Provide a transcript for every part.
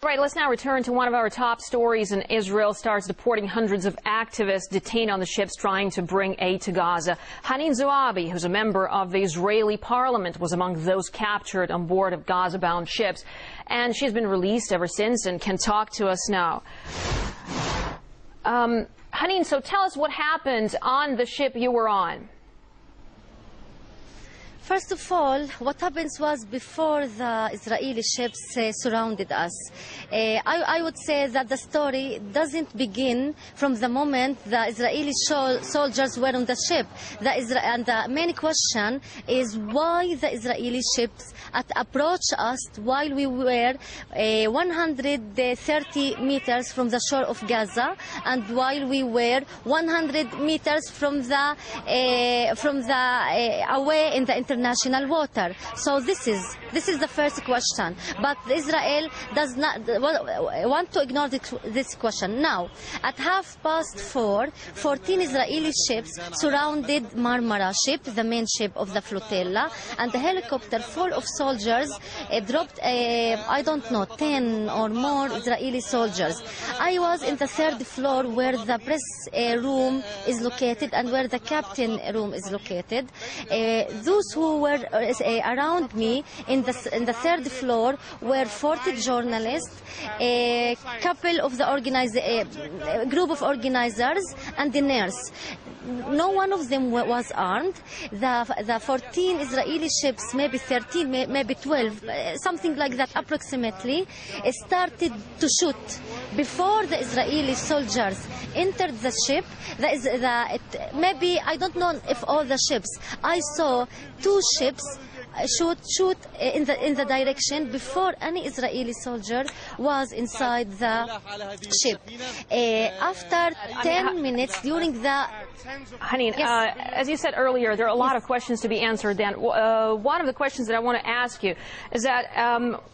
Right, let's now return to one of our top stories. In Israel starts deporting hundreds of activists detained on the ships trying to bring aid to Gaza. Haneen Zuabi, who's a member of the Israeli parliament, was among those captured on board of Gaza-bound ships. And she's been released ever since and can talk to us now. Haneen, so tell us what happened on the ship you were on. First of all, what happened was before the Israeli ships surrounded us. I would say that the story doesn't begin from the moment the Israeli soldiers were on the ship. And the main question is why the Israeli ships approached us while we were 130 meters from the shore of Gaza, and while we were 100 meters from the away in the international water. So this is the first question. But Israel does not want to ignore this question. Now, at 4:30, 14 Israeli ships surrounded Marmara ship, the main ship of the flotilla, and the helicopter full of soldiers dropped, I don't know, 10 or more Israeli soldiers. I was in the third floor where the press room is located and where the captain room is located. Those who were around me in the third floor were 40 journalists, a couple of the group of organizers, and the nurse. No one of them was armed. The 14 Israeli ships, maybe 13, maybe 12, something like that approximately, started to shoot. Before the Israeli soldiers entered the ship, maybe, I don't know if all the ships, I saw 2 ships shoot in the direction before any Israeli soldier was inside the ship. After 10 minutes during the... Haneen, yes. As you said earlier, there are a lot of questions to be answered then. One of the questions that I want to ask you is that,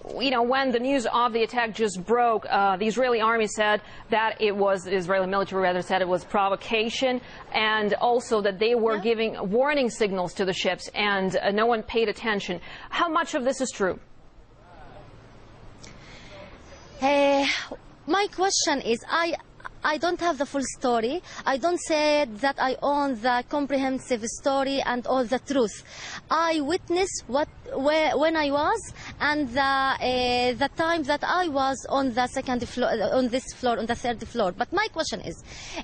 when the news of the attack just broke, the Israeli army said that it was, the Israeli military rather said it was provocation, and also that they were giving warning signals to the ships, and no one paid attention. How much of this is true? My question is, I don't have the full story. I don't say that I own the comprehensive story and all the truth. I witnessed when I was, and the time that I was on the second floor, on the third floor. But my question is,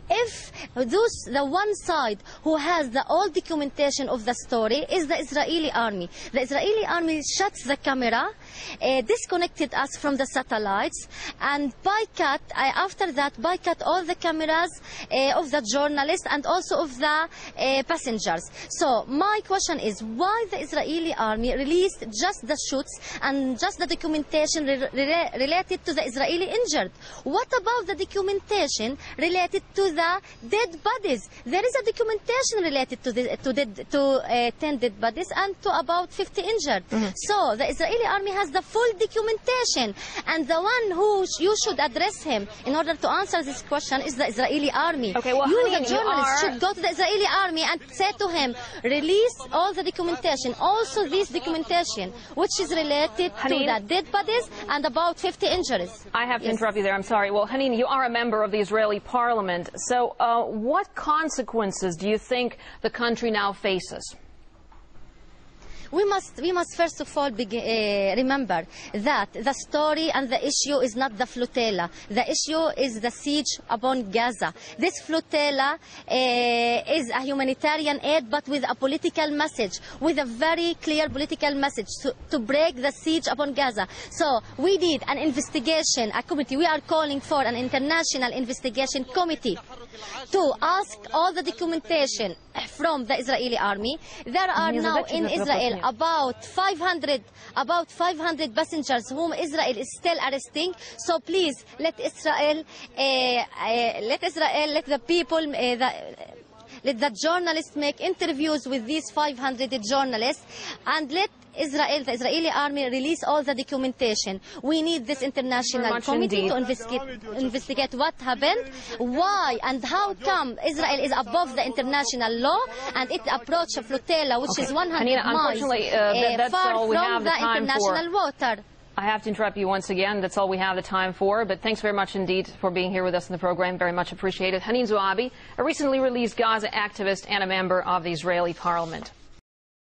if the one side who has the all documentation of the story is the Israeli army. The Israeli army shuts the camera, disconnected us from the satellites, and after that boycott all the cameras of the journalists and also of the passengers. So my question is, why the Israeli army released just the shoots and just the documentation related to the Israeli injured? What about the documentation related to the dead bodies? There is a documentation related to 10 dead bodies and to about 50 injured. So the Israeli army has the full documentation, and the one who you should address him in order to answer this question is the Israeli army. Okay, well, you, Haneen, the journalist, should go to the Israeli army and say to him, release all the documentation, also this documentation, which is related Haneen, to the dead bodies and about 50 injuries. I have to interrupt you there. I'm sorry. Well, Haneen, you are a member of the Israeli parliament. So what consequences do you think the country now faces? We must first of all remember that the story and the issue is not the flotilla. The issue is the siege upon Gaza. This flotilla is a humanitarian aid, but with a political message, with a very clear political message to break the siege upon Gaza. So we need an investigation, a committee. We are calling for an international investigation committee to ask all the documentation from the Israeli army. There are now in Israel about 500 passengers whom Israel is still arresting. So please let Israel, let the people, let the journalists make interviews with these 500 journalists, and let the Israeli army release all the documentation. We need this international committee to investigate what happened, why and how come Israel is above the international law and it approached a flotilla which is 100 miles far from the international water. I have to interrupt you once again. That's all we have the time for. But thanks very much indeed for being here with us in the program. Very much appreciated. Haneen Zuabi, a recently released Gaza activist and a member of the Israeli parliament.